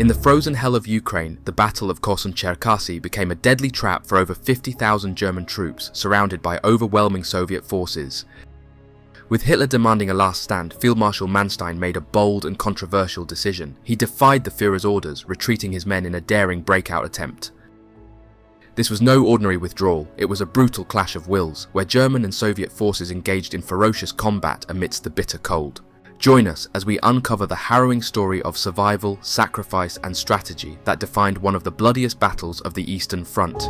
In the frozen hell of Ukraine, the Battle of Korsun-Cherkassy became a deadly trap for over 50,000 German troops surrounded by overwhelming Soviet forces. With Hitler demanding a last stand, Field Marshal Manstein made a bold and controversial decision. He defied the Führer's orders, retreating his men in a daring breakout attempt. This was no ordinary withdrawal, it was a brutal clash of wills, where German and Soviet forces engaged in ferocious combat amidst the bitter cold. Join us as we uncover the harrowing story of survival, sacrifice and strategy that defined one of the bloodiest battles of the Eastern Front.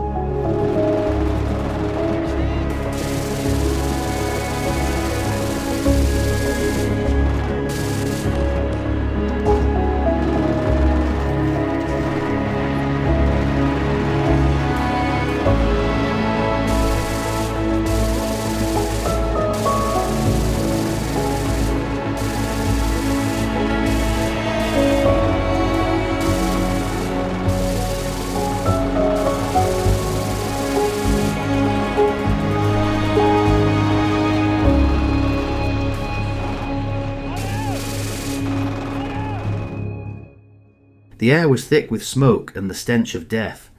The air was thick with smoke and the stench of death.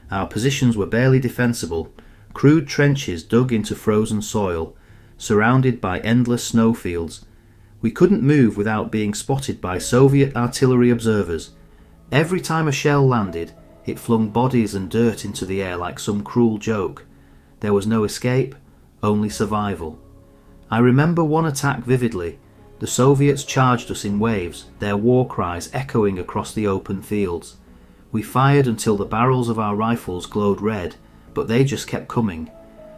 Our positions were barely defensible, crude trenches dug into frozen soil, surrounded by endless snowfields. We couldn't move without being spotted by Soviet artillery observers. Every time a shell landed, it flung bodies and dirt into the air like some cruel joke. There was no escape, only survival. I remember one attack vividly. The Soviets charged us in waves, their war cries echoing across the open fields. We fired until the barrels of our rifles glowed red, but they just kept coming.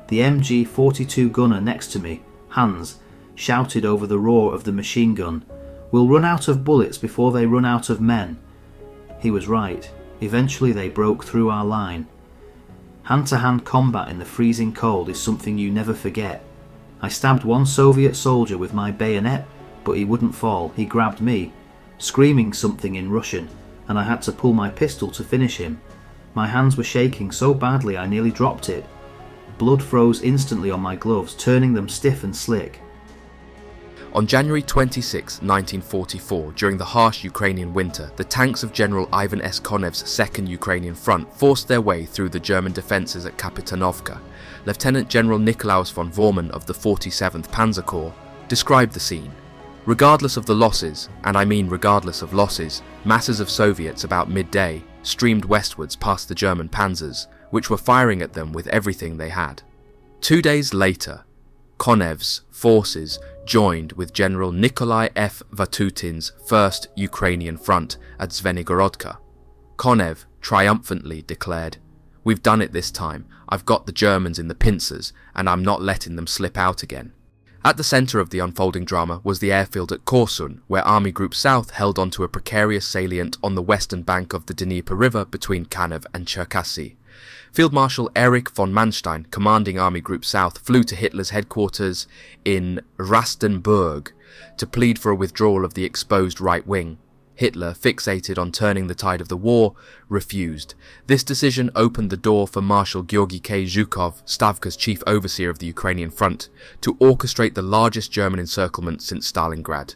The MG-42 gunner next to me, Hans, shouted over the roar of the machine gun, "We'll run out of bullets before they run out of men." He was right. Eventually they broke through our line. Hand-to-hand combat in the freezing cold is something you never forget. I stabbed one Soviet soldier with my bayonet, but he wouldn't fall. He grabbed me, screaming something in Russian, and I had to pull my pistol to finish him. My hands were shaking so badly I nearly dropped it. Blood froze instantly on my gloves, turning them stiff and slick. On January 26, 1944, during the harsh Ukrainian winter, the tanks of General Ivan S. Konev's 2nd Ukrainian Front forced their way through the German defences at Kapitanovka. Lieutenant General Nikolaus von Vormann of the 47th Panzer Corps described the scene. Regardless of the losses, and I mean regardless of losses, masses of Soviets about midday streamed westwards past the German panzers, which were firing at them with everything they had. 2 days later, Konev's forces joined with General Nikolai F. Vatutin's 1st Ukrainian Front at Zvenigorodka. Konev triumphantly declared, "We've done it this time. I've got the Germans in the pincers, and I'm not letting them slip out again." At the centre of the unfolding drama was the airfield at Korsun, where Army Group South held onto a precarious salient on the western bank of the Dnieper River between Kaniv and Cherkassy. Field Marshal Erich von Manstein, commanding Army Group South, flew to Hitler's headquarters in Rastenburg to plead for a withdrawal of the exposed right wing. Hitler, fixated on turning the tide of the war, refused. This decision opened the door for Marshal Georgy K. Zhukov, Stavka's chief overseer of the Ukrainian front, to orchestrate the largest German encirclement since Stalingrad.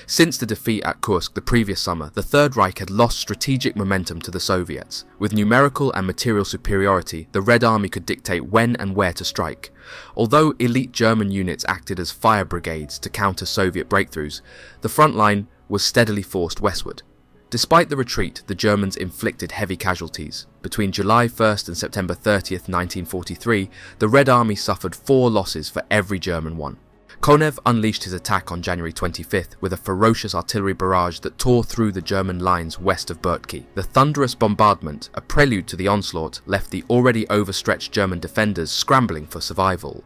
Since the defeat at Kursk the previous summer, the Third Reich had lost strategic momentum to the Soviets. With numerical and material superiority, the Red Army could dictate when and where to strike. Although elite German units acted as fire brigades to counter Soviet breakthroughs, the front line was steadily forced westward. Despite the retreat, the Germans inflicted heavy casualties. Between July 1st and September 30th, 1943, the Red Army suffered 4 losses for every German one. Konev unleashed his attack on January 25th with a ferocious artillery barrage that tore through the German lines west of Bertki. The thunderous bombardment, a prelude to the onslaught, left the already overstretched German defenders scrambling for survival.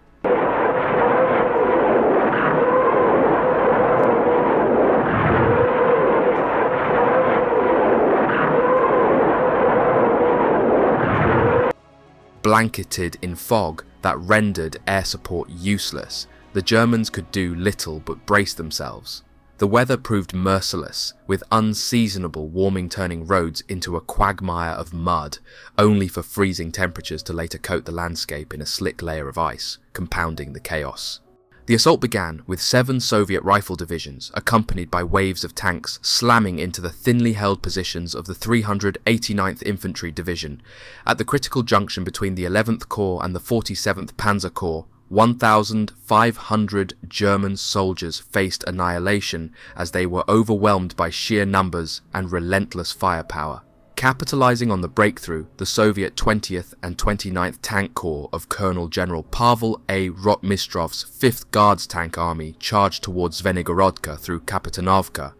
Blanketed in fog that rendered air support useless, the Germans could do little but brace themselves. The weather proved merciless, with unseasonable warming turning roads into a quagmire of mud, only for freezing temperatures to later coat the landscape in a slick layer of ice, compounding the chaos. The assault began with 7 Soviet rifle divisions, accompanied by waves of tanks slamming into the thinly held positions of the 389th Infantry Division. At the critical junction between the 11th Corps and the 47th Panzer Corps, 1,500 German soldiers faced annihilation as they were overwhelmed by sheer numbers and relentless firepower. Capitalizing on the breakthrough, the Soviet 20th and 29th Tank Corps of Colonel General Pavel A. Rotmistrov's 5th Guards Tank Army charged towards Zvenygorodka through Kapitanovka.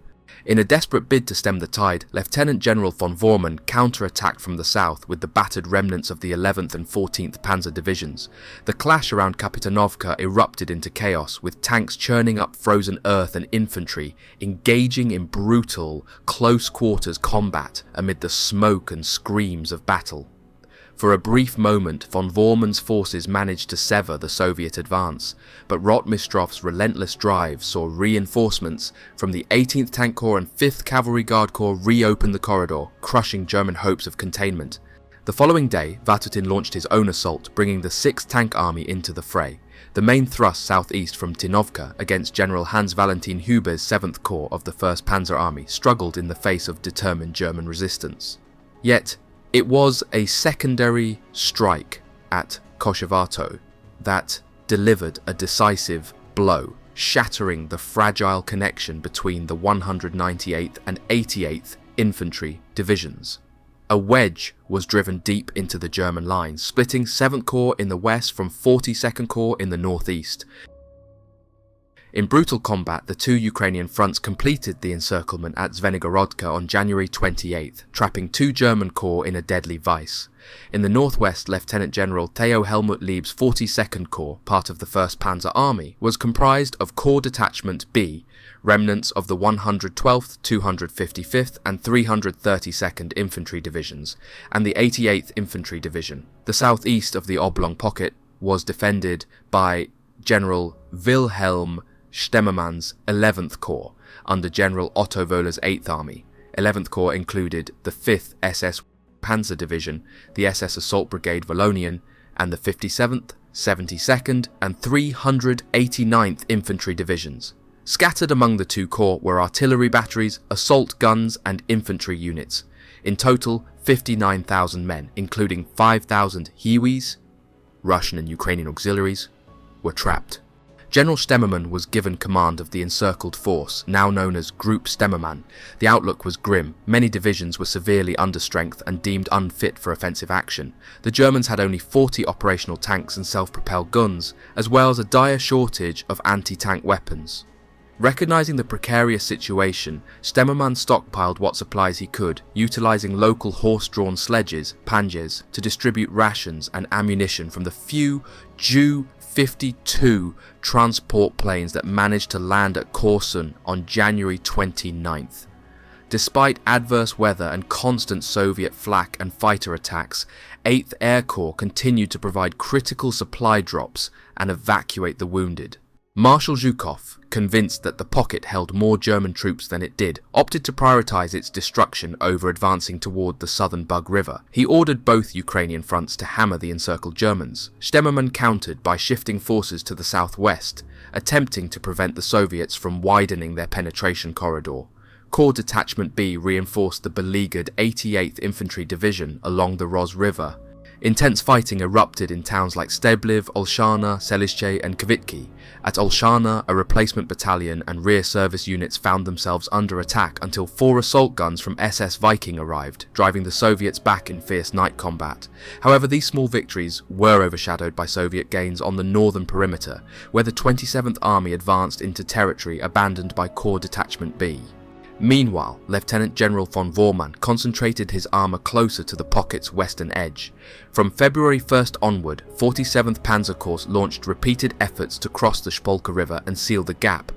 In a desperate bid to stem the tide, Lieutenant General von Bormann counterattacked from the south with the battered remnants of the 11th and 14th Panzer Divisions. The clash around Kapitanovka erupted into chaos, with tanks churning up frozen earth and infantry engaging in brutal, close-quarters combat amid the smoke and screams of battle. For a brief moment, von Bormann's forces managed to sever the Soviet advance, but Rotmistrov's relentless drive saw reinforcements from the 18th Tank Corps and 5th Cavalry Guard Corps reopen the corridor, crushing German hopes of containment. The following day, Vatutin launched his own assault, bringing the 6th Tank Army into the fray. The main thrust southeast from Tinovka against General Hans Valentin Huber's 7th Corps of the 1st Panzer Army struggled in the face of determined German resistance. Yet, it was a secondary strike at Koshevato that delivered a decisive blow, shattering the fragile connection between the 198th and 88th Infantry Divisions. A wedge was driven deep into the German lines, splitting 7th Corps in the west from 42nd Corps in the northeast. In brutal combat, the 2 Ukrainian fronts completed the encirclement at Zvenygorodka on January 28th, trapping 2 German corps in a deadly vice. In the northwest, Lieutenant General Theo Helmut Lieb's 42nd Corps, part of the 1st Panzer Army, was comprised of Corps Detachment B, remnants of the 112th, 255th and 332nd Infantry Divisions, and the 88th Infantry Division. The southeast of the oblong pocket was defended by General Wilhelm Stemmermann's 11th Corps, under General Otto Wöhler's 8th Army. 11th Corps included the 5th SS Panzer Division, the SS Assault Brigade Wallonian, and the 57th, 72nd and 389th Infantry Divisions. Scattered among the 2 corps were artillery batteries, assault guns and infantry units. In total, 59,000 men, including 5,000 Hiwis, Russian and Ukrainian auxiliaries, were trapped. General Stemmermann was given command of the encircled force, now known as Group Stemmermann. The outlook was grim. Many divisions were severely understrength and deemed unfit for offensive action. The Germans had only 40 operational tanks and self-propelled guns, as well as a dire shortage of anti-tank weapons. Recognizing the precarious situation, Stemmermann stockpiled what supplies he could, utilizing local horse-drawn sledges, panjers, to distribute rations and ammunition from the few Ju-52 transport planes that managed to land at Korsun on January 29th. Despite adverse weather and constant Soviet flak and fighter attacks, 8th Air Corps continued to provide critical supply drops and evacuate the wounded. Marshal Zhukov, convinced that the pocket held more German troops than it did, opted to prioritize its destruction over advancing toward the southern Bug River. He ordered both Ukrainian fronts to hammer the encircled Germans. Stemmermann countered by shifting forces to the southwest, attempting to prevent the Soviets from widening their penetration corridor. Corps Detachment B reinforced the beleaguered 88th Infantry Division along the Roz River. Intense fighting erupted in towns like Stebliv, Olshana, Selizhche and Kvitki. At Olshana, a replacement battalion and rear service units found themselves under attack until 4 assault guns from SS Viking arrived, driving the Soviets back in fierce night combat. However, these small victories were overshadowed by Soviet gains on the northern perimeter, where the 27th Army advanced into territory abandoned by Corps Detachment B. Meanwhile, Lieutenant General von Bormann concentrated his armour closer to the pocket's western edge. From February 1st onward, 47th Panzer Corps launched repeated efforts to cross the Spolka River and seal the gap.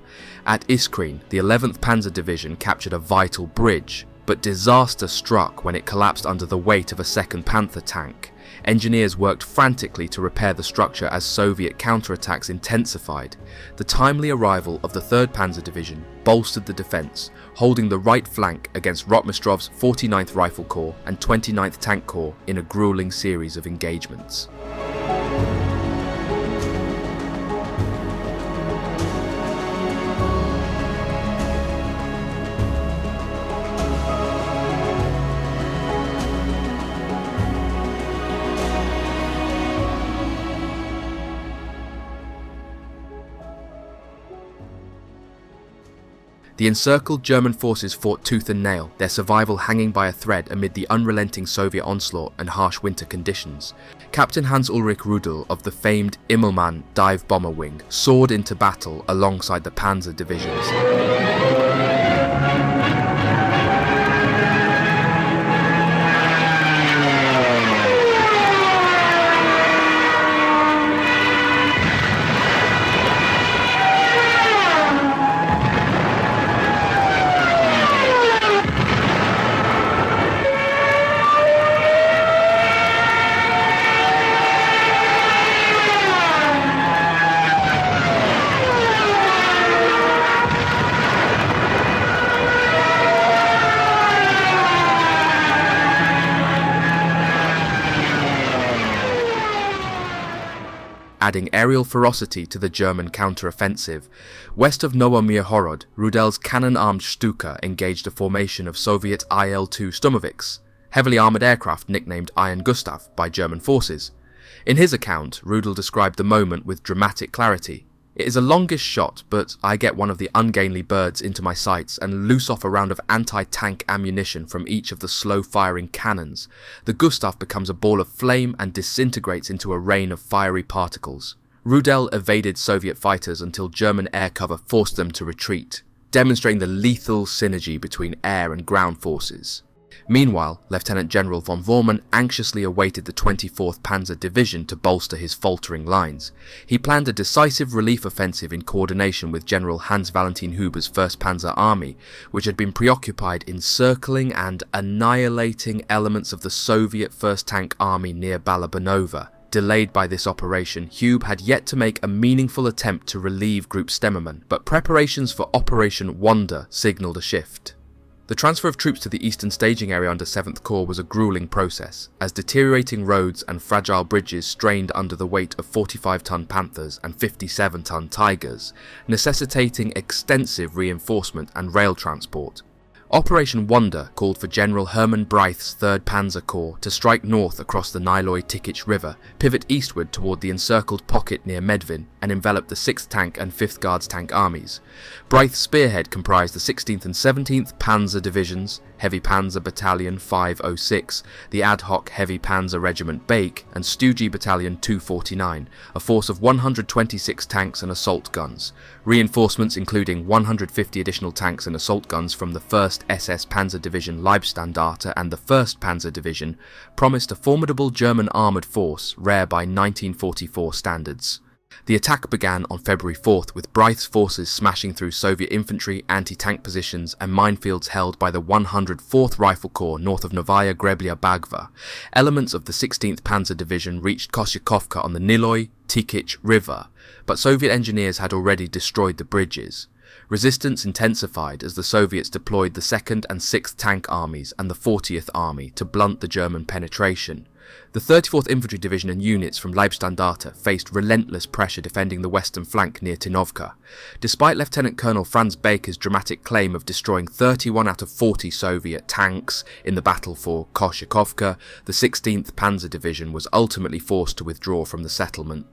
At Iskrin, the 11th Panzer Division captured a vital bridge, but disaster struck when it collapsed under the weight of a 2nd Panther tank. Engineers worked frantically to repair the structure as Soviet counterattacks intensified. The timely arrival of the 3rd Panzer Division bolstered the defence, holding the right flank against Rotmistrov's 49th Rifle Corps and 29th Tank Corps in a grueling series of engagements. The encircled German forces fought tooth and nail, their survival hanging by a thread amid the unrelenting Soviet onslaught and harsh winter conditions. Captain Hans-Ulrich Rudel of the famed Immelmann dive bomber wing soared into battle alongside the panzer divisions. Adding aerial ferocity to the German counter-offensive. West of Nowomir-Horod, Rudel's cannon-armed Stuka engaged a formation of Soviet IL-2 Sturmovix, heavily armoured aircraft nicknamed Iron Gustav by German forces. In his account, Rudel described the moment with dramatic clarity. It is a longish shot, but I get one of the ungainly birds into my sights and loose off a round of anti-tank ammunition from each of the slow-firing cannons. The Gustav becomes a ball of flame and disintegrates into a rain of fiery particles. Rudel evaded Soviet fighters until German air cover forced them to retreat, demonstrating the lethal synergy between air and ground forces. Meanwhile, Lieutenant General von Bormann anxiously awaited the 24th Panzer Division to bolster his faltering lines. He planned a decisive relief offensive in coordination with General Hans Valentin Huber's 1st Panzer Army, which had been preoccupied encircling and annihilating elements of the Soviet 1st Tank Army near Balabanova. Delayed by this operation, Hube had yet to make a meaningful attempt to relieve Group Stemmermann, but preparations for Operation Wonder signalled a shift. The transfer of troops to the eastern staging area under 7th Corps was a gruelling process, as deteriorating roads and fragile bridges strained under the weight of 45-ton Panthers and 57-ton Tigers, necessitating extensive reinforcement and rail transport. Operation Wonder called for General Hermann Breith's 3rd Panzer Corps to strike north across the Niloy-Tikich River, pivot eastward toward the encircled pocket near Medvin, and envelop the 6th Tank and 5th Guards Tank armies. Breith's spearhead comprised the 16th and 17th Panzer Divisions, Heavy Panzer Battalion 506, the ad hoc Heavy Panzer Regiment Bake, and Stugee Battalion 249, a force of 126 tanks and assault guns. Reinforcements including 150 additional tanks and assault guns from the 1st SS Panzer Division Leibstandarte and the 1st Panzer Division promised a formidable German armoured force, rare by 1944 standards. The attack began on February 4th with Breith's forces smashing through Soviet infantry, anti-tank positions and minefields held by the 104th Rifle Corps north of Novaya Greblia Bagva. Elements of the 16th Panzer Division reached Kosyakovka on the Niloy-Tikich River, but Soviet engineers had already destroyed the bridges. Resistance intensified as the Soviets deployed the 2nd and 6th Tank Armies and the 40th Army to blunt the German penetration. The 34th Infantry Division and units from Leibstandarte faced relentless pressure defending the western flank near Tinovka. Despite Lieutenant Colonel Franz Baker's dramatic claim of destroying 31 out of 40 Soviet tanks in the battle for Kosyakovka, the 16th Panzer Division was ultimately forced to withdraw from the settlement.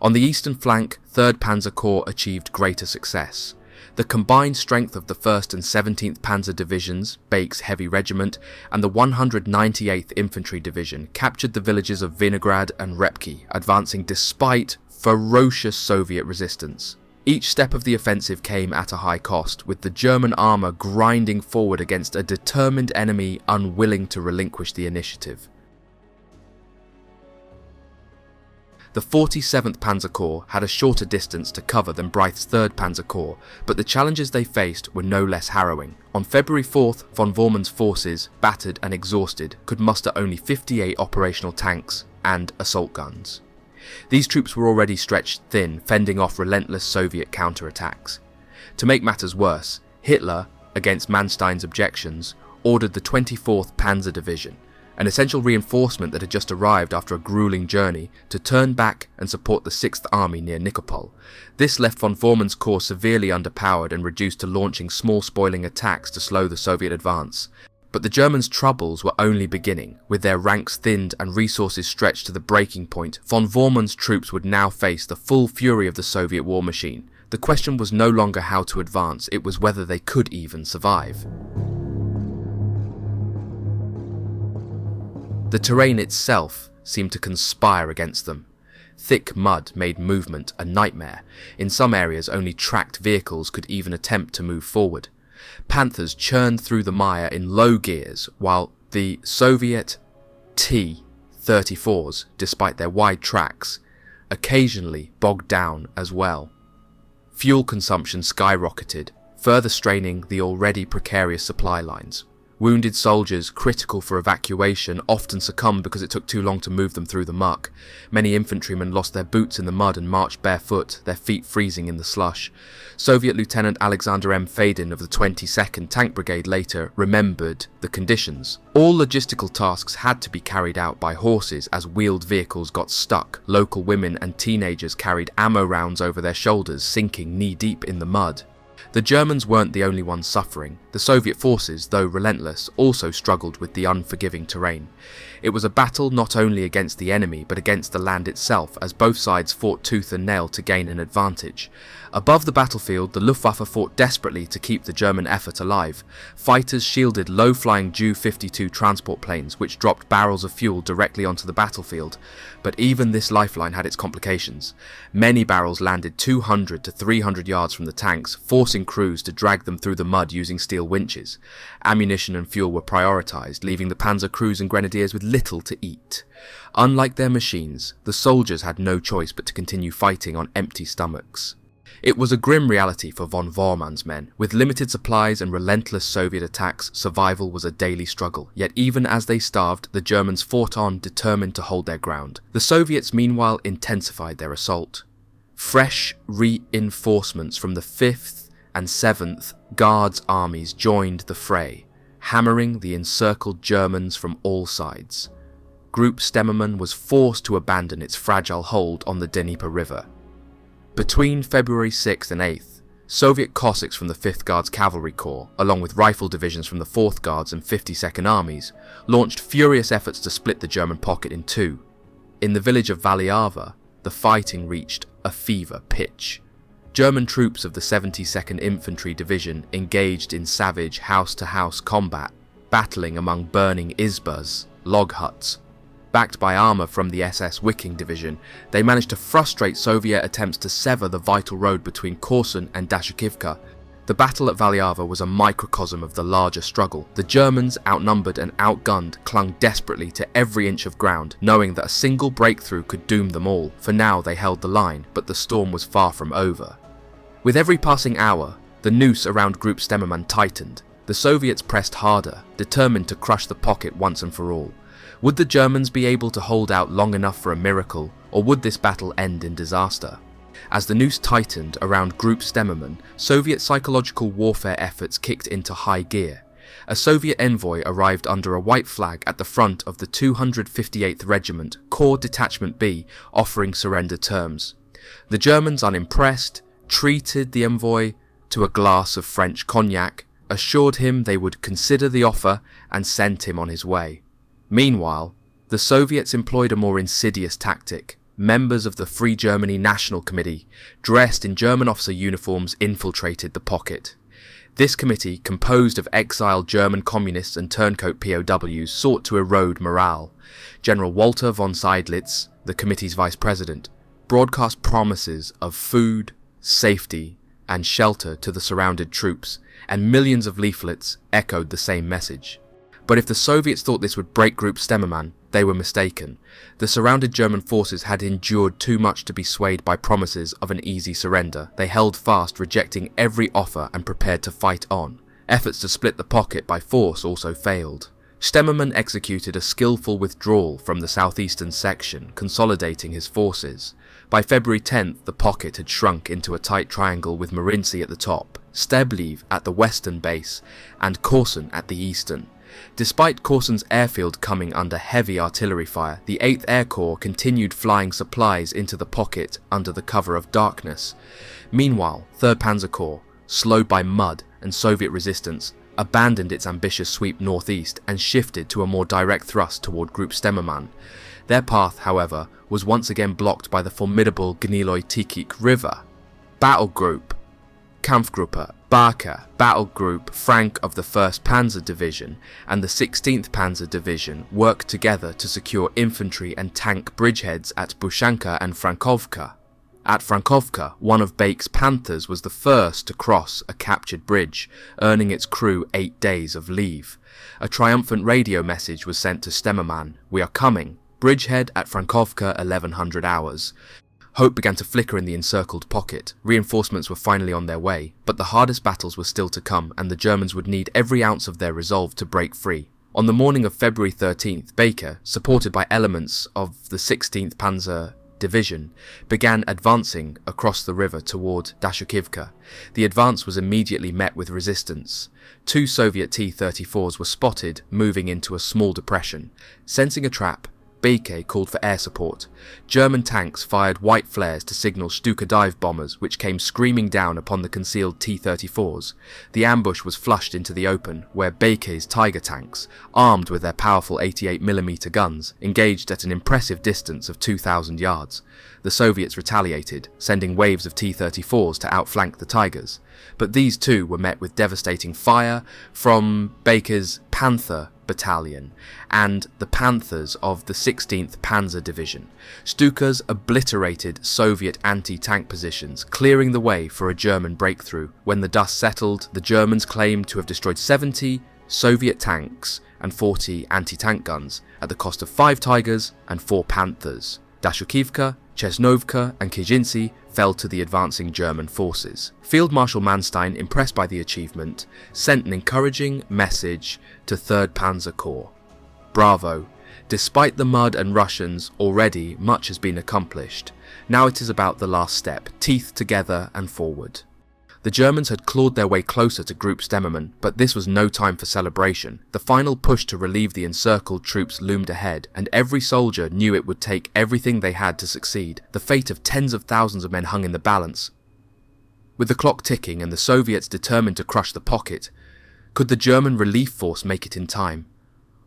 On the eastern flank, 3rd Panzer Corps achieved greater success. The combined strength of the 1st and 17th Panzer Divisions, Bake's Heavy Regiment, and the 198th Infantry Division captured the villages of Vinograd and Repki, advancing despite ferocious Soviet resistance. Each step of the offensive came at a high cost, with the German armour grinding forward against a determined enemy unwilling to relinquish the initiative. The 47th Panzer Corps had a shorter distance to cover than Breith's 3rd Panzer Corps, but the challenges they faced were no less harrowing. On February 4th, von Bormann's forces, battered and exhausted, could muster only 58 operational tanks and assault guns. These troops were already stretched thin, fending off relentless Soviet counterattacks. To make matters worse, Hitler, against Manstein's objections, ordered the 24th Panzer Division, an essential reinforcement that had just arrived after a gruelling journey, to turn back and support the 6th Army near Nikopol. This left von Bormann's corps severely underpowered and reduced to launching small spoiling attacks to slow the Soviet advance. But the Germans' troubles were only beginning. With their ranks thinned and resources stretched to the breaking point, von Bormann's troops would now face the full fury of the Soviet war machine. The question was no longer how to advance, it was whether they could even survive. The terrain itself seemed to conspire against them. Thick mud made movement a nightmare. In some areas, only tracked vehicles could even attempt to move forward. Panthers churned through the mire in low gears, while the Soviet T-34s, despite their wide tracks, occasionally bogged down as well. Fuel consumption skyrocketed, further straining the already precarious supply lines. Wounded soldiers, critical for evacuation, often succumbed because it took too long to move them through the muck. Many infantrymen lost their boots in the mud and marched barefoot, their feet freezing in the slush. Soviet Lieutenant Alexander M. Fadin of the 22nd Tank Brigade later remembered the conditions. All logistical tasks had to be carried out by horses as wheeled vehicles got stuck. Local women and teenagers carried ammo rounds over their shoulders, sinking knee-deep in the mud. The Germans weren't the only ones suffering. The Soviet forces, though relentless, also struggled with the unforgiving terrain. It was a battle not only against the enemy but against the land itself, as both sides fought tooth and nail to gain an advantage. Above the battlefield, the Luftwaffe fought desperately to keep the German effort alive. Fighters shielded low-flying Ju-52 transport planes, which dropped barrels of fuel directly onto the battlefield. But even this lifeline had its complications. Many barrels landed 200 to 300 yards from the tanks, forcing crews to drag them through the mud using steel winches. Ammunition and fuel were prioritized, leaving the panzer crews and grenadiers with little to eat. Unlike their machines, the soldiers had no choice but to continue fighting on empty stomachs. It was a grim reality for von Bormann's men. With limited supplies and relentless Soviet attacks, survival was a daily struggle. Yet even as they starved, the Germans fought on, determined to hold their ground. The Soviets meanwhile intensified their assault. Fresh reinforcements from the 5th and 7th Guards armies joined the fray, hammering the encircled Germans from all sides. Group Stemmermann was forced to abandon its fragile hold on the Dnieper River. Between February 6th and 8th, Soviet Cossacks from the 5th Guards Cavalry Corps, along with rifle divisions from the 4th Guards and 52nd Armies, launched furious efforts to split the German pocket in two. In the village of Valyava, the fighting reached a fever pitch. German troops of the 72nd Infantry Division engaged in savage house-to-house combat, battling among burning izbas, log huts. Backed by armour from the SS Wiking Division, they managed to frustrate Soviet attempts to sever the vital road between Korsun and Dashikivka. The battle at Valyava was a microcosm of the larger struggle. The Germans, outnumbered and outgunned, clung desperately to every inch of ground, knowing that a single breakthrough could doom them all. For now they held the line, but the storm was far from over. With every passing hour, the noose around Group Stemmermann tightened. The Soviets pressed harder, determined to crush the pocket once and for all. Would the Germans be able to hold out long enough for a miracle, or would this battle end in disaster? As the noose tightened around Group Stemmermann, Soviet psychological warfare efforts kicked into high gear. A Soviet envoy arrived under a white flag at the front of the 258th Regiment, Corps Detachment B, offering surrender terms. The Germans, unimpressed, treated the envoy to a glass of French cognac, assured him they would consider the offer, and sent him on his way. Meanwhile, the Soviets employed a more insidious tactic. Members of the Free Germany National Committee, dressed in German officer uniforms, infiltrated the pocket. This committee, composed of exiled German communists and turncoat POWs, sought to erode morale. General Walter von Seydlitz, the committee's vice president, broadcast promises of food, safety, and shelter to the surrounded troops, and millions of leaflets echoed the same message. But if the Soviets thought this would break Group Stemmermann, they were mistaken. The surrounded German forces had endured too much to be swayed by promises of an easy surrender. They held fast, rejecting every offer and prepared to fight on. Efforts to split the pocket by force also failed. Stemmermann executed a skillful withdrawal from the southeastern section, consolidating his forces. By February 10th, the pocket had shrunk into a tight triangle with Morinci at the top, Stebliv at the western base, and Korsun at the eastern. Despite Korsun's airfield coming under heavy artillery fire, the 8th Air Corps continued flying supplies into the pocket under the cover of darkness. Meanwhile, 3rd Panzer Corps, slowed by mud and Soviet resistance, abandoned its ambitious sweep northeast and shifted to a more direct thrust toward Group Stemmermann. Their path, however, was once again blocked by the formidable Gniloi Tikik River. Battle Group Kampfgruppe Barca, Battle Group Frank of the 1st Panzer Division and the 16th Panzer Division worked together to secure infantry and tank bridgeheads at Bushanka and Frankovka. At Frankovka, one of Bake's Panthers was the first to cross a captured bridge, earning its crew 8 days of leave. A triumphant radio message was sent to Stemmermann: "We are coming. Bridgehead at Frankovka, 1100 hours." Hope began to flicker in the encircled pocket. Reinforcements were finally on their way, but the hardest battles were still to come, and the Germans would need every ounce of their resolve to break free. On the morning of February 13th, Baker, supported by elements of the 16th Panzer Division, began advancing across the river toward Dashukivka. The advance was immediately met with resistance. 2 Soviet T-34s were spotted moving into a small depression. Sensing a trap, Baker called for air support. German tanks fired white flares to signal Stuka dive bombers, which came screaming down upon the concealed T-34s. The ambush was flushed into the open, where Baker's Tiger tanks, armed with their powerful 88mm guns, engaged at an impressive distance of 2,000 yards. The Soviets retaliated, sending waves of T-34s to outflank the Tigers. But these too were met with devastating fire from Baker's Panther Battalion and the Panthers of the 16th Panzer Division. Stukas obliterated Soviet anti-tank positions, clearing the way for a German breakthrough. When the dust settled, the Germans claimed to have destroyed 70 Soviet tanks and 40 anti-tank guns at the cost of 5 Tigers and 4 Panthers. Dashukivka, Chesnovka and Kijinci fell to the advancing German forces. Field Marshal Manstein, impressed by the achievement, sent an encouraging message to 3rd Panzer Corps. "Bravo! Despite the mud and Russians, already much has been accomplished. Now it is about the last step, teeth together and forward." The Germans had clawed their way closer to Group Stemmermann, but this was no time for celebration. The final push to relieve the encircled troops loomed ahead, and every soldier knew it would take everything they had to succeed. The fate of tens of thousands of men hung in the balance. With the clock ticking and the Soviets determined to crush the pocket, could the German relief force make it in time?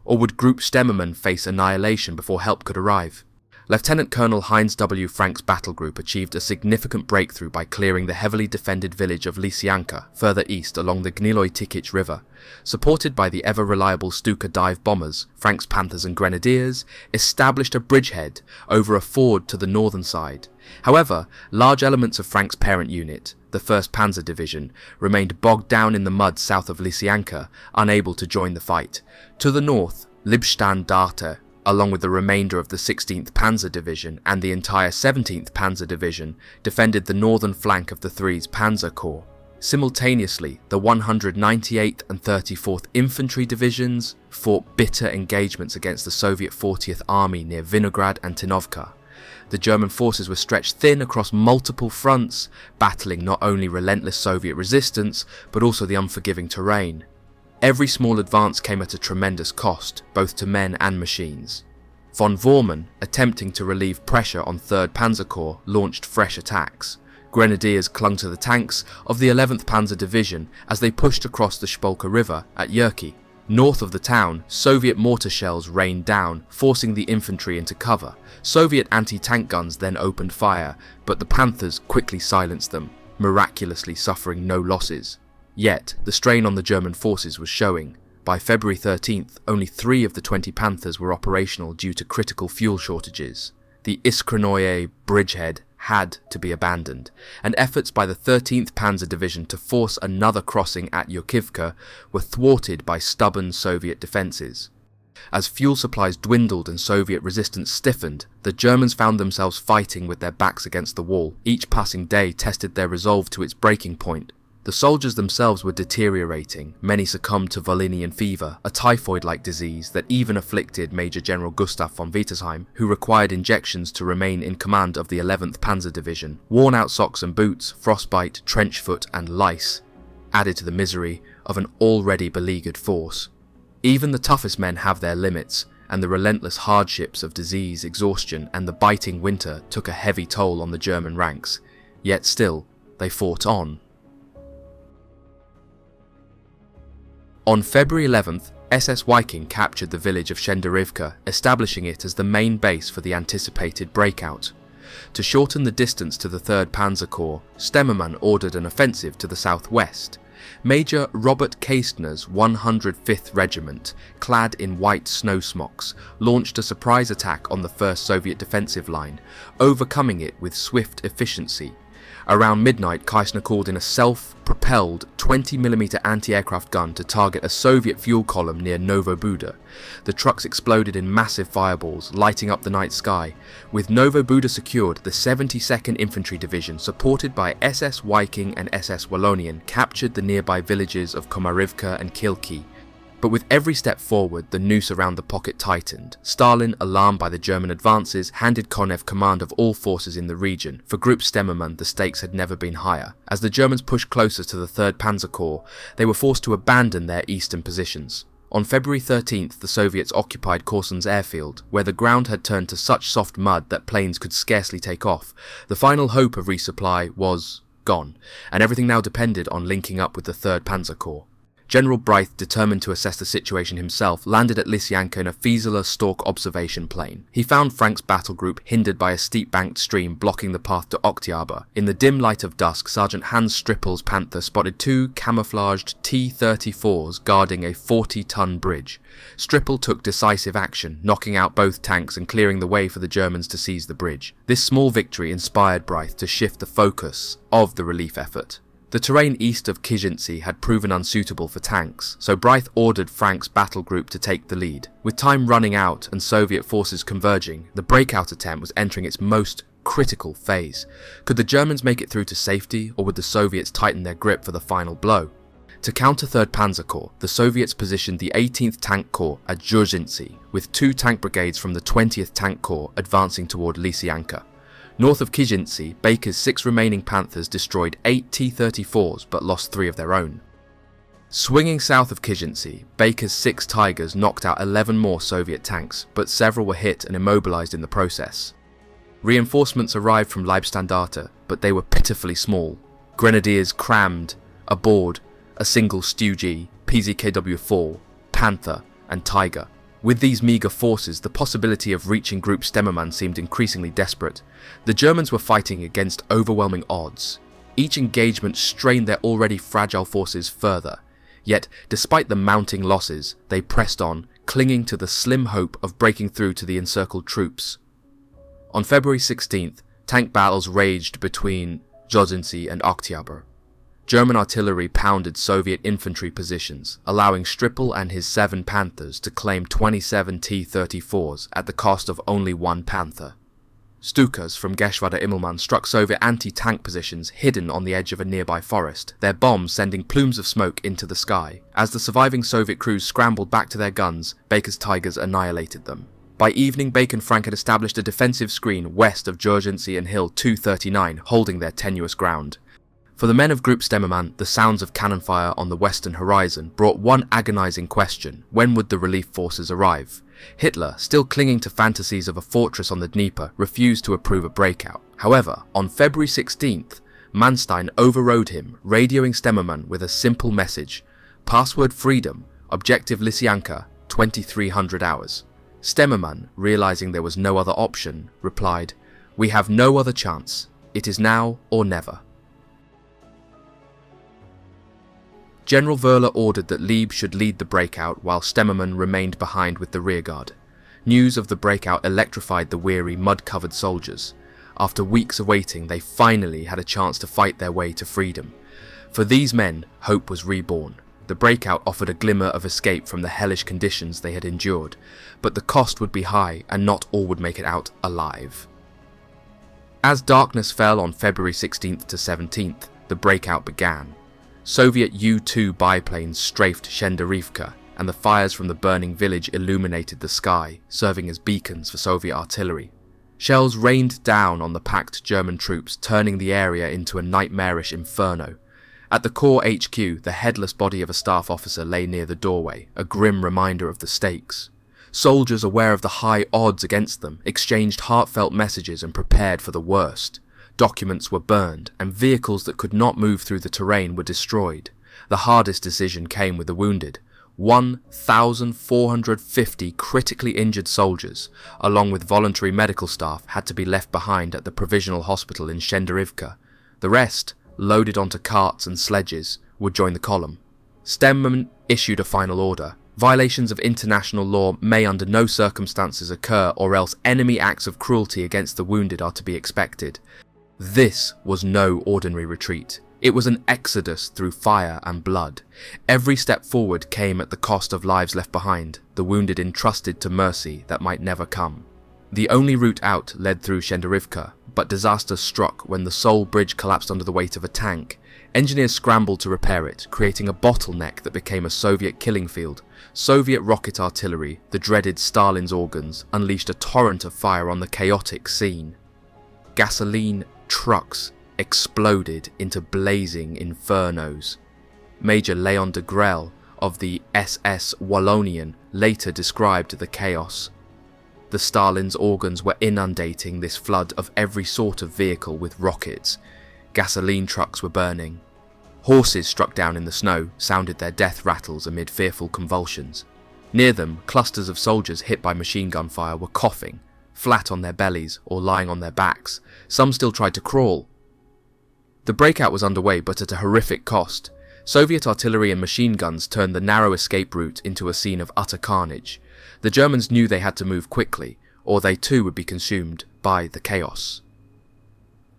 Or would Group Stemmermann face annihilation before help could arrive? Lieutenant Colonel Heinz W. Frank's battle group achieved a significant breakthrough by clearing the heavily defended village of Lysianka, further east along the Gniloy-Tikich River. Supported by the ever-reliable Stuka dive bombers, Frank's Panthers and Grenadiers established a bridgehead over a ford to the northern side. However, large elements of Frank's parent unit, the 1st Panzer Division, remained bogged down in the mud south of Lysianka, unable to join the fight. To the north, Liebstein-Darte, along with the remainder of the 16th Panzer Division and the entire 17th Panzer Division, defended the northern flank of the 3rd Panzer Corps. Simultaneously, the 198th and 34th Infantry Divisions fought bitter engagements against the Soviet 40th Army near Vinograd and Tinovka. The German forces were stretched thin across multiple fronts, battling not only relentless Soviet resistance, but also the unforgiving terrain. Every small advance came at a tremendous cost, both to men and machines. Von Vormann, attempting to relieve pressure on 3rd Panzer Corps, launched fresh attacks. Grenadiers clung to the tanks of the 11th Panzer Division as they pushed across the Spolka River at Yerki. North of the town, Soviet mortar shells rained down, forcing the infantry into cover. Soviet anti-tank guns then opened fire, but the Panthers quickly silenced them, miraculously suffering no losses. Yet, the strain on the German forces was showing. By February 13th, only 3 of the 20 Panthers were operational due to critical fuel shortages. The Iskrenoye bridgehead had to be abandoned, and efforts by the 13th Panzer Division to force another crossing at Yukivka were thwarted by stubborn Soviet defences. As fuel supplies dwindled and Soviet resistance stiffened, the Germans found themselves fighting with their backs against the wall. Each passing day tested their resolve to its breaking point. The soldiers themselves were deteriorating. Many succumbed to Volhynian fever, a typhoid-like disease that even afflicted Major General Gustav von Wietersheim, who required injections to remain in command of the 11th Panzer Division. Worn-out socks and boots, frostbite, trench foot and lice added to the misery of an already beleaguered force. Even the toughest men have their limits, and the relentless hardships of disease, exhaustion and the biting winter took a heavy toll on the German ranks. Yet still, they fought on. On February 11th, SS Viking captured the village of Shenderivka, establishing it as the main base for the anticipated breakout. To shorten the distance to the 3rd Panzer Corps, Stemmermann ordered an offensive to the southwest. Major Robert Kastner's 105th Regiment, clad in white snow smocks, launched a surprise attack on the 1st Soviet defensive line, overcoming it with swift efficiency. Around midnight, Kastner called in a self-propelled 20mm anti-aircraft gun to target a Soviet fuel column near Novobuda. The trucks exploded in massive fireballs, lighting up the night sky. With Novobuda secured, the 72nd Infantry Division, supported by SS Viking and SS Wallonian, captured the nearby villages of Komarivka and Kilki. But with every step forward, the noose around the pocket tightened. Stalin, alarmed by the German advances, handed Konev command of all forces in the region. For Group Stemmermann, the stakes had never been higher. As the Germans pushed closer to the 3rd Panzer Corps, they were forced to abandon their eastern positions. On February 13th, the Soviets occupied Korsun's airfield, where the ground had turned to such soft mud that planes could scarcely take off. The final hope of resupply was gone, and everything now depended on linking up with the 3rd Panzer Corps. General Breith, determined to assess the situation himself, landed at Lysyanka in a Fieseler Stork observation plane. He found Frank's battle group hindered by a steep-banked stream blocking the path to Oktyabar. In the dim light of dusk, Sergeant Hans Strippel's Panther spotted 2 camouflaged T-34s guarding a 40-ton bridge. Strippel took decisive action, knocking out both tanks and clearing the way for the Germans to seize the bridge. This small victory inspired Breith to shift the focus of the relief effort. The terrain east of Kijintsy had proven unsuitable for tanks, so Breith ordered Frank's battle group to take the lead. With time running out and Soviet forces converging, the breakout attempt was entering its most critical phase. Could the Germans make it through to safety, or would the Soviets tighten their grip for the final blow? To counter 3rd Panzer Corps, the Soviets positioned the 18th Tank Corps at Dzержinci, with 2 tank brigades from the 20th Tank Corps advancing toward Lysyanka. North of Kijintsy, Baker's 6 remaining Panthers destroyed 8 T-34s but lost 3 of their own. Swinging south of Kijintsy, Baker's 6 Tigers knocked out 11 more Soviet tanks, but several were hit and immobilized in the process. Reinforcements arrived from Leibstandarte, but they were pitifully small. Grenadiers crammed aboard a single Stu-G, PZKW-4, Panther and Tiger. With these meagre forces, the possibility of reaching Group Stemmermann seemed increasingly desperate. The Germans were fighting against overwhelming odds. Each engagement strained their already fragile forces further. Yet, despite the mounting losses, they pressed on, clinging to the slim hope of breaking through to the encircled troops. On February 16th, tank battles raged between Dzержinci and Oktyabar. German artillery pounded Soviet infantry positions, allowing Strippel and his 7 Panthers to claim 27 T-34s at the cost of only 1 Panther. Stukas from Geschwader Immelmann struck Soviet anti-tank positions hidden on the edge of a nearby forest, their bombs sending plumes of smoke into the sky. As the surviving Soviet crews scrambled back to their guns, Baker's Tigers annihilated them. By evening, Baker and Frank had established a defensive screen west of Dzержinci and Hill 239, holding their tenuous ground. For the men of Group Stemmermann, the sounds of cannon fire on the western horizon brought one agonizing question: when would the relief forces arrive? Hitler, still clinging to fantasies of a fortress on the Dnieper, refused to approve a breakout. However, on February 16th, Manstein overrode him, radioing Stemmermann with a simple message: password freedom, objective Lysyanka, 2300 hours. Stemmermann, realizing there was no other option, replied, "We have no other chance. It is now or never." General Wöhler ordered that Lieb should lead the breakout while Stemmermann remained behind with the rearguard. News of the breakout electrified the weary, mud-covered soldiers. After weeks of waiting, they finally had a chance to fight their way to freedom. For these men, hope was reborn. The breakout offered a glimmer of escape from the hellish conditions they had endured, but the cost would be high and not all would make it out alive. As darkness fell on February 16th to 17th, the breakout began. Soviet U-2 biplanes strafed Shenderivka, and the fires from the burning village illuminated the sky, serving as beacons for Soviet artillery. Shells rained down on the packed German troops, turning the area into a nightmarish inferno. At the Corps HQ, the headless body of a staff officer lay near the doorway, a grim reminder of the stakes. Soldiers, aware of the high odds against them, exchanged heartfelt messages and prepared for the worst. Documents were burned, and vehicles that could not move through the terrain were destroyed. The hardest decision came with the wounded. 1,450 critically injured soldiers, along with voluntary medical staff, had to be left behind at the provisional hospital in Shenderivka. The rest, loaded onto carts and sledges, would join the column. Stemmen issued a final order. Violations of international law may under no circumstances occur, or else enemy acts of cruelty against the wounded are to be expected. This was no ordinary retreat. It was an exodus through fire and blood. Every step forward came at the cost of lives left behind, the wounded entrusted to mercy that might never come. The only route out led through Shenderivka, but disaster struck when the sole bridge collapsed under the weight of a tank. Engineers scrambled to repair it, creating a bottleneck that became a Soviet killing field. Soviet rocket artillery, the dreaded Stalin's organs, unleashed a torrent of fire on the chaotic scene. Gasoline trucks exploded into blazing infernos. Major Leon de Grelle of the SS Wallonian later described the chaos. The Stalin's organs were inundating this flood of every sort of vehicle with rockets. Gasoline trucks were burning. Horses struck down in the snow sounded their death rattles amid fearful convulsions. Near them, clusters of soldiers hit by machine gun fire were coughing, flat on their bellies or lying on their backs. Some still tried to crawl. The breakout was underway, but at a horrific cost. Soviet artillery and machine guns turned the narrow escape route into a scene of utter carnage. The Germans knew they had to move quickly, or they too would be consumed by the chaos.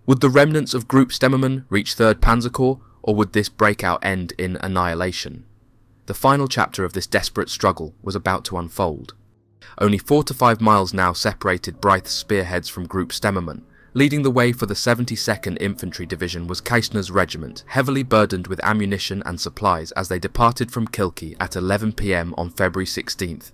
Would the remnants of Group Stemmermann reach 3rd Panzer Corps, or would this breakout end in annihilation? The final chapter of this desperate struggle was about to unfold. Only 4 to 5 miles now separated Bryth's spearheads from Group Stemmermann. Leading the way for the 72nd Infantry Division was Keissner's regiment, heavily burdened with ammunition and supplies as they departed from Kilkee at 11 p.m. on February 16th.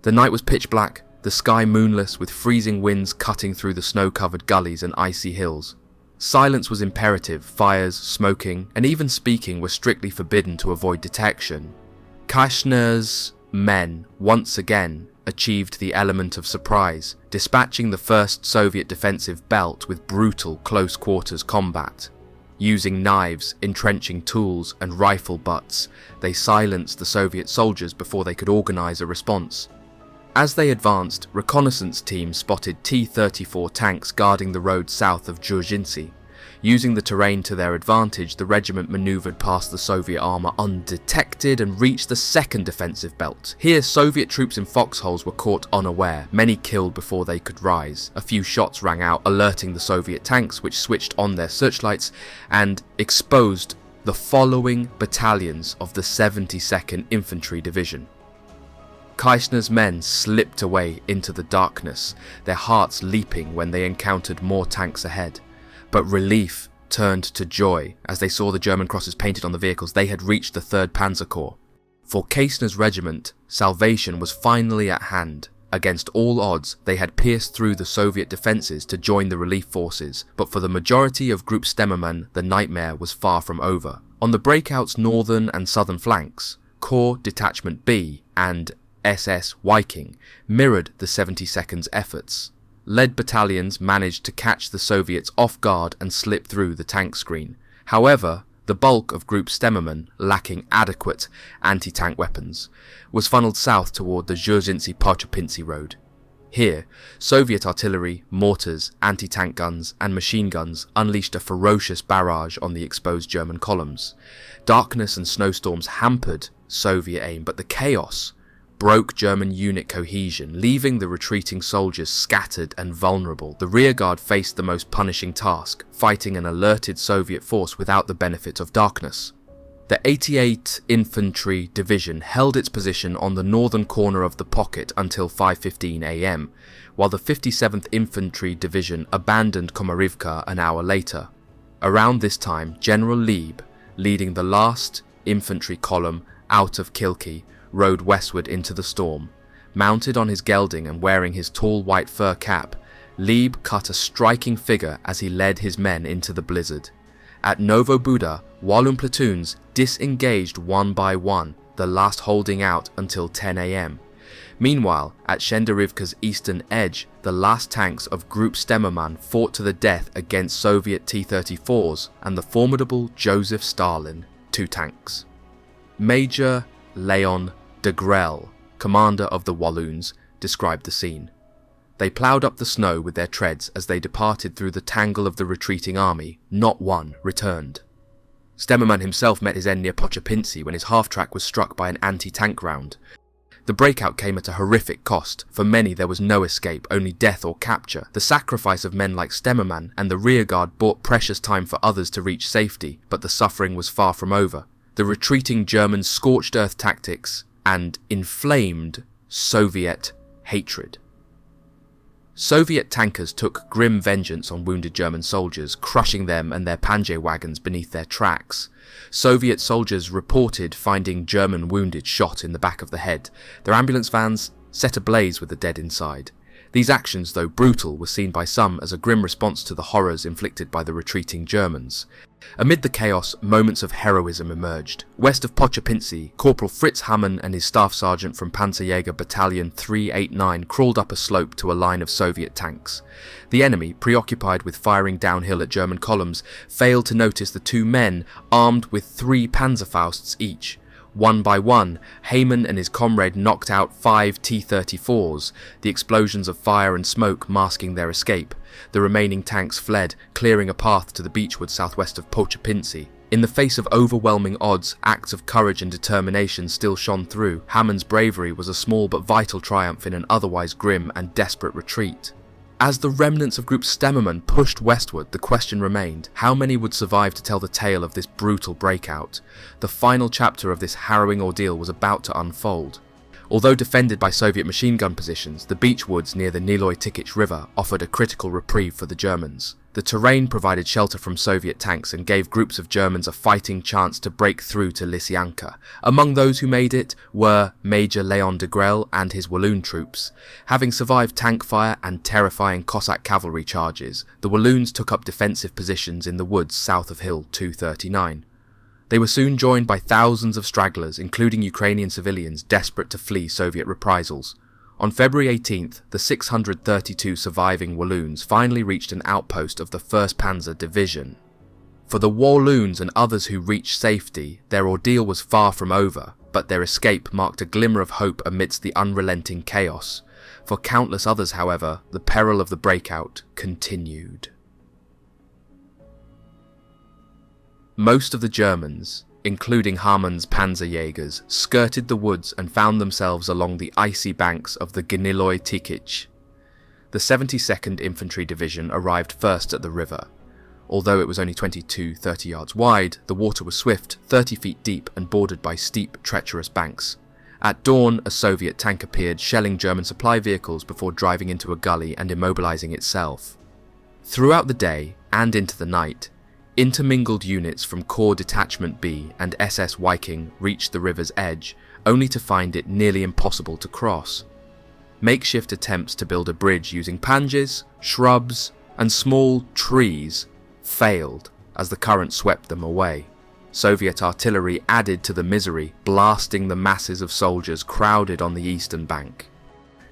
The night was pitch black, the sky moonless, with freezing winds cutting through the snow-covered gullies and icy hills. Silence was imperative. Fires, smoking, and even speaking were strictly forbidden to avoid detection. Keissner's men once again achieved the element of surprise, dispatching the 1st Soviet defensive belt with brutal close-quarters combat. Using knives, entrenching tools, and rifle butts, they silenced the Soviet soldiers before they could organize a response. As they advanced, reconnaissance teams spotted T-34 tanks guarding the road south of Dzержinci. Using the terrain to their advantage, the regiment manoeuvred past the Soviet armour undetected and reached the 2nd defensive belt. Here, Soviet troops in foxholes were caught unaware, many killed before they could rise. A few shots rang out, alerting the Soviet tanks, which switched on their searchlights and exposed the following battalions of the 72nd Infantry Division. Keissner's men slipped away into the darkness, their hearts leaping when they encountered more tanks ahead. But relief turned to joy as they saw the German crosses painted on the vehicles. They had reached the 3rd Panzer Corps. For Keissner's regiment, salvation was finally at hand. Against all odds, they had pierced through the Soviet defences to join the relief forces, but for the majority of Group Stemmermann, the nightmare was far from over. On the breakout's northern and southern flanks, Corps Detachment B and SS Viking mirrored the 72nd's efforts. Lead battalions managed to catch the Soviets off guard and slip through the tank screen. However, the bulk of Group Stemmermann, lacking adequate anti-tank weapons, was funneled south toward the Dzержinci-Parchapinci road. Here, Soviet artillery, mortars, anti-tank guns, and machine guns unleashed a ferocious barrage on the exposed German columns. Darkness and snowstorms hampered Soviet aim, but the chaos broke German unit cohesion, leaving the retreating soldiers scattered and vulnerable. The rearguard faced the most punishing task, fighting an alerted Soviet force without the benefit of darkness. The 88th Infantry Division held its position on the northern corner of the pocket until 5:15 a.m, while the 57th Infantry Division abandoned Komarivka an hour later. Around this time, General Lieb, leading the last infantry column out of Kilkee, rode westward into the storm. Mounted on his gelding and wearing his tall white fur cap, Lieb cut a striking figure as he led his men into the blizzard. At Novo Buda, Walloon platoons disengaged one by one, the last holding out until 10 a.m. Meanwhile, at Shenderivka's eastern edge, the last tanks of Group Stemmermann fought to the death against Soviet T-34s and the formidable Joseph Stalin 2 tanks. Major Leon de Grelle, commander of the Walloons, described the scene. They ploughed up the snow with their treads as they departed through the tangle of the retreating army. Not one returned. Stemmermann himself met his end near Poczapinci when his half-track was struck by an anti-tank round. The breakout came at a horrific cost. For many there was no escape, only death or capture. The sacrifice of men like Stemmermann and the rearguard bought precious time for others to reach safety, but the suffering was far from over. The retreating Germans' scorched earth tactics and inflamed Soviet hatred. Soviet tankers took grim vengeance on wounded German soldiers, crushing them and their Panzer wagons beneath their tracks. Soviet soldiers reported finding German wounded shot in the back of the head. Their ambulance vans set ablaze with the dead inside. These actions, though brutal, were seen by some as a grim response to the horrors inflicted by the retreating Germans. Amid the chaos, moments of heroism emerged. West of Poczapinci, Corporal Fritz Hamann and his staff sergeant from Panzerjäger Battalion 389 crawled up a slope to a line of Soviet tanks. The enemy, preoccupied with firing downhill at German columns, failed to notice the two men armed with 3 Panzerfausts each. One by one, Hamann and his comrade knocked out 5 T-34s, the explosions of fire and smoke masking their escape. The remaining tanks fled, clearing a path to the beechwood southwest of Poczapinci. In the face of overwhelming odds, acts of courage and determination still shone through. Hamann's bravery was a small but vital triumph in an otherwise grim and desperate retreat. As the remnants of Group Stemmermann pushed westward, the question remained, how many would survive to tell the tale of this brutal breakout? The final chapter of this harrowing ordeal was about to unfold. Although defended by Soviet machine gun positions, the beechwoods near the Niloy-Tikich River offered a critical reprieve for the Germans. The terrain provided shelter from Soviet tanks and gave groups of Germans a fighting chance to break through to Lysyanka. Among those who made it were Major Leon de Grelle and his Walloon troops. Having survived tank fire and terrifying Cossack cavalry charges, the Walloons took up defensive positions in the woods south of Hill 239. They were soon joined by thousands of stragglers, including Ukrainian civilians desperate to flee Soviet reprisals. On February 18th, the 632 surviving Walloons finally reached an outpost of the 1st Panzer Division. For the Walloons and others who reached safety, their ordeal was far from over, but their escape marked a glimmer of hope amidst the unrelenting chaos. For countless others, however, the peril of the breakout continued. Most of the Germans, including Hamann's Panzerjägers, skirted the woods and found themselves along the icy banks of the Gniloy-Tikich. The 72nd Infantry Division arrived first at the river. Although it was only 20–30 yards wide, the water was swift, 30 feet deep and bordered by steep, treacherous banks. At dawn, a Soviet tank appeared, shelling German supply vehicles before driving into a gully and immobilizing itself. Throughout the day, and into the night, intermingled units from Corps Detachment B and SS Viking reached the river's edge, only to find it nearly impossible to cross. Makeshift attempts to build a bridge using panges, shrubs, and small trees failed as the current swept them away. Soviet artillery added to the misery, blasting the masses of soldiers crowded on the eastern bank.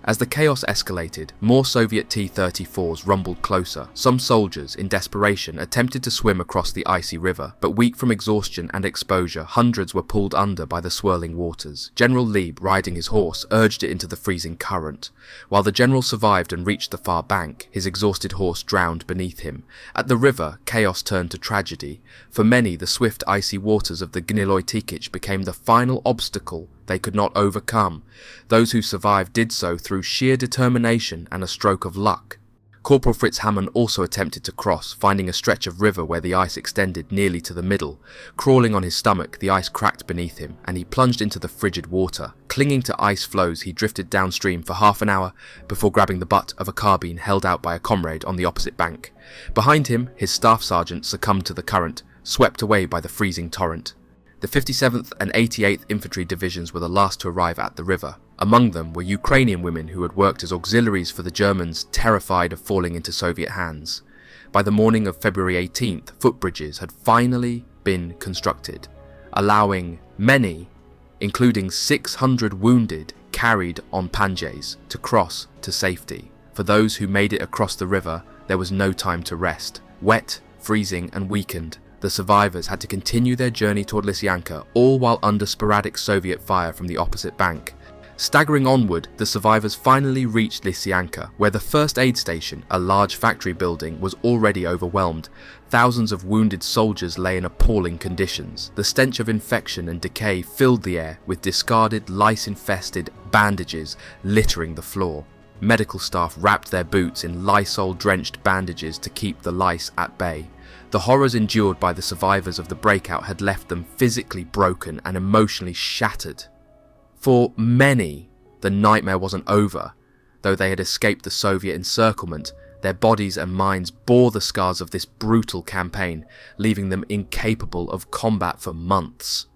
As the chaos escalated, more Soviet T-34s rumbled closer. Some soldiers, in desperation, attempted to swim across the icy river, but weak from exhaustion and exposure, hundreds were pulled under by the swirling waters. General Lieb, riding his horse, urged it into the freezing current. While the general survived and reached the far bank, his exhausted horse drowned beneath him. At the river, chaos turned to tragedy. For many, the swift icy waters of the Gniloy-Tikich became the final obstacle they could not overcome. Those who survived did so through sheer determination and a stroke of luck. Corporal Fritz Hamann also attempted to cross, finding a stretch of river where the ice extended nearly to the middle. Crawling on his stomach, the ice cracked beneath him, and he plunged into the frigid water. Clinging to ice floes, he drifted downstream for half an hour before grabbing the butt of a carbine held out by a comrade on the opposite bank. Behind him, his staff sergeant succumbed to the current, swept away by the freezing torrent. The 57th and 88th Infantry Divisions were the last to arrive at the river. Among them were Ukrainian women who had worked as auxiliaries for the Germans, terrified of falling into Soviet hands. By the morning of February 18th, footbridges had finally been constructed, allowing many, including 600 wounded carried on panjers, to cross to safety. For those who made it across the river, there was no time to rest. Wet, freezing and weakened, The survivors had to continue their journey toward Lysyanka, all while under sporadic Soviet fire from the opposite bank. Staggering onward, the survivors finally reached Lysyanka, where the first aid station, a large factory building, was already overwhelmed. Thousands of wounded soldiers lay in appalling conditions. The stench of infection and decay filled the air, with discarded, lice-infested bandages littering the floor. Medical staff wrapped their boots in Lysol-drenched bandages to keep the lice at bay. The horrors endured by the survivors of the breakout had left them physically broken and emotionally shattered. For many, the nightmare wasn't over. Though they had escaped the Soviet encirclement, their bodies and minds bore the scars of this brutal campaign, leaving them incapable of combat for months.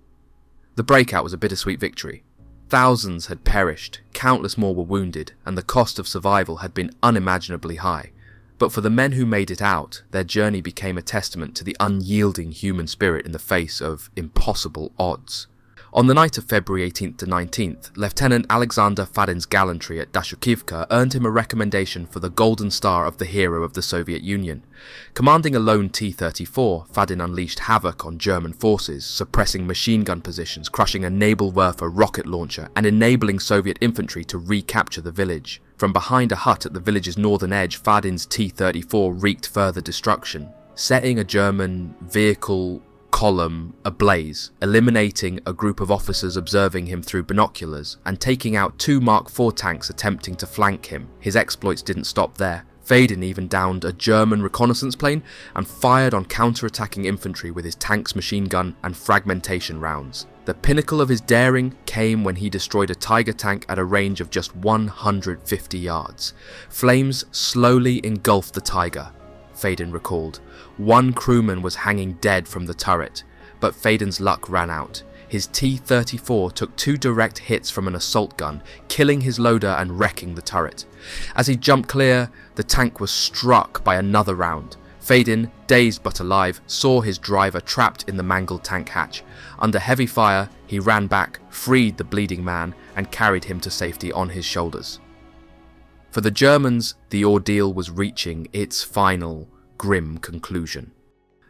The breakout was a bittersweet victory. Thousands had perished, countless more were wounded, and the cost of survival had been unimaginably high. But for the men who made it out, their journey became a testament to the unyielding human spirit in the face of impossible odds. On the night of February 18th to 19th, Lieutenant Alexander Fadin's gallantry at Dashukivka earned him a recommendation for the Golden Star of the Hero of the Soviet Union. Commanding a lone T-34, Fadin unleashed havoc on German forces, suppressing machine gun positions, crushing a Naval-Werfer rocket launcher, and enabling Soviet infantry to recapture the village. From behind a hut at the village's northern edge, Fadin's T-34 wreaked further destruction, setting a German vehicle column ablaze, eliminating a group of officers observing him through binoculars, and taking out 2 Mark IV tanks attempting to flank him. His exploits didn't stop there. Fadin even downed a German reconnaissance plane and fired on counter-attacking infantry with his tank's machine gun and fragmentation rounds. The pinnacle of his daring came when he destroyed a Tiger tank at a range of just 150 yards. Flames slowly engulfed the Tiger, Fadin recalled. 1 crewman was hanging dead from the turret, but Fadin's luck ran out. His T-34 took 2 direct hits from an assault gun, killing his loader and wrecking the turret. As he jumped clear, the tank was struck by another round. Fadin, dazed but alive, saw his driver trapped in the mangled tank hatch. Under heavy fire, he ran back, freed the bleeding man, and carried him to safety on his shoulders. For the Germans, the ordeal was reaching its final, grim conclusion.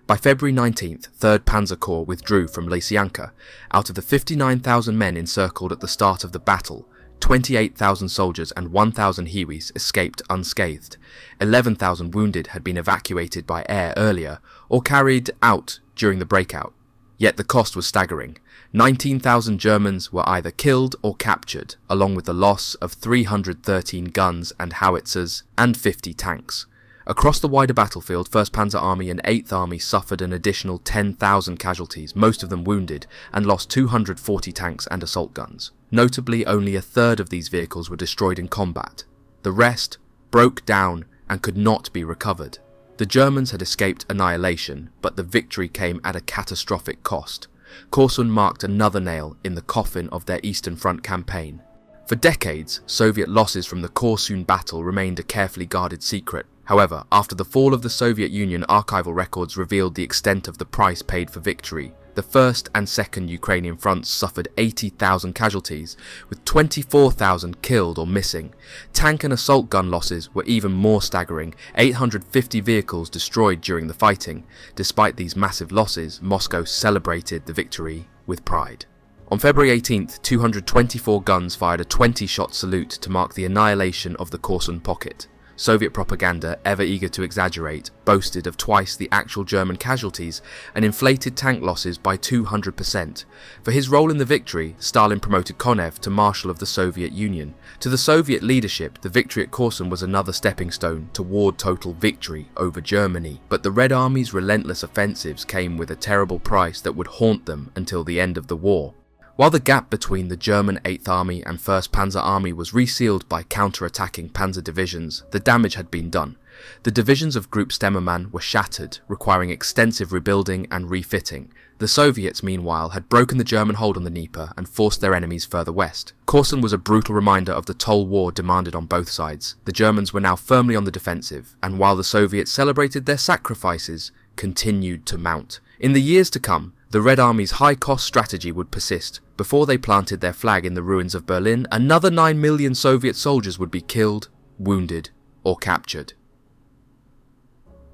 By February 19th, 3rd Panzer Corps withdrew from Lysyanka. Out of the 59,000 men encircled at the start of the battle, 28,000 soldiers and 1,000 Hiwis escaped unscathed. 11,000 wounded had been evacuated by air earlier, or carried out during the breakout. Yet the cost was staggering. 19,000 Germans were either killed or captured, along with the loss of 313 guns and howitzers and 50 tanks. Across the wider battlefield, 1st Panzer Army and 8th Army suffered an additional 10,000 casualties, most of them wounded, and lost 240 tanks and assault guns. Notably, only a third of these vehicles were destroyed in combat. The rest broke down and could not be recovered. The Germans had escaped annihilation, but the victory came at a catastrophic cost. Korsun marked another nail in the coffin of their Eastern Front campaign. For decades, Soviet losses from the Korsun battle remained a carefully guarded secret. However, after the fall of the Soviet Union, archival records revealed the extent of the price paid for victory. The 1st and 2nd Ukrainian fronts suffered 80,000 casualties, with 24,000 killed or missing. Tank and assault gun losses were even more staggering, 850 vehicles destroyed during the fighting. Despite these massive losses, Moscow celebrated the victory with pride. On February 18th, 224 guns fired a 20-shot salute to mark the annihilation of the Korsun pocket. Soviet propaganda, ever eager to exaggerate, boasted of twice the actual German casualties and inflated tank losses by 200%. For his role in the victory, Stalin promoted Konev to Marshal of the Soviet Union. To the Soviet leadership, the victory at Korsun was another stepping stone toward total victory over Germany. But the Red Army's relentless offensives came with a terrible price that would haunt them until the end of the war. While the gap between the German 8th Army and 1st Panzer Army was resealed by counter-attacking panzer divisions, the damage had been done. The divisions of Group Stemmermann were shattered, requiring extensive rebuilding and refitting. The Soviets, meanwhile, had broken the German hold on the Dnieper and forced their enemies further west. Korsun was a brutal reminder of the toll war demanded on both sides. The Germans were now firmly on the defensive, and while the Soviets celebrated their sacrifices, continued to mount. In the years to come, the Red Army's high-cost strategy would persist. Before they planted their flag in the ruins of Berlin, another 9 million Soviet soldiers would be killed, wounded, or captured.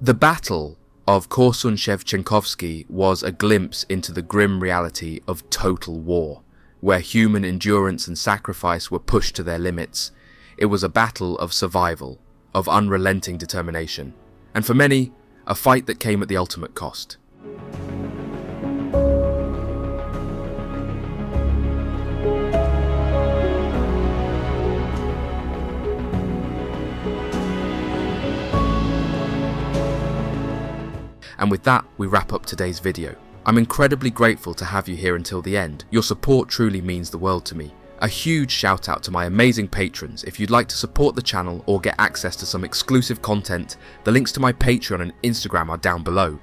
The Battle of Korsun-Cherkassy was a glimpse into the grim reality of total war, where human endurance and sacrifice were pushed to their limits. It was a battle of survival, of unrelenting determination, and for many, a fight that came at the ultimate cost. And with that, we wrap up today's video. I'm incredibly grateful to have you here until the end. Your support truly means the world to me. A huge shout out to my amazing patrons. If you'd like to support the channel or get access to some exclusive content, the links to my Patreon and Instagram are down below.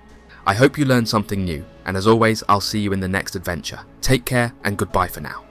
I hope you learned something new, and as always, I'll see you in the next adventure. Take care and goodbye for now.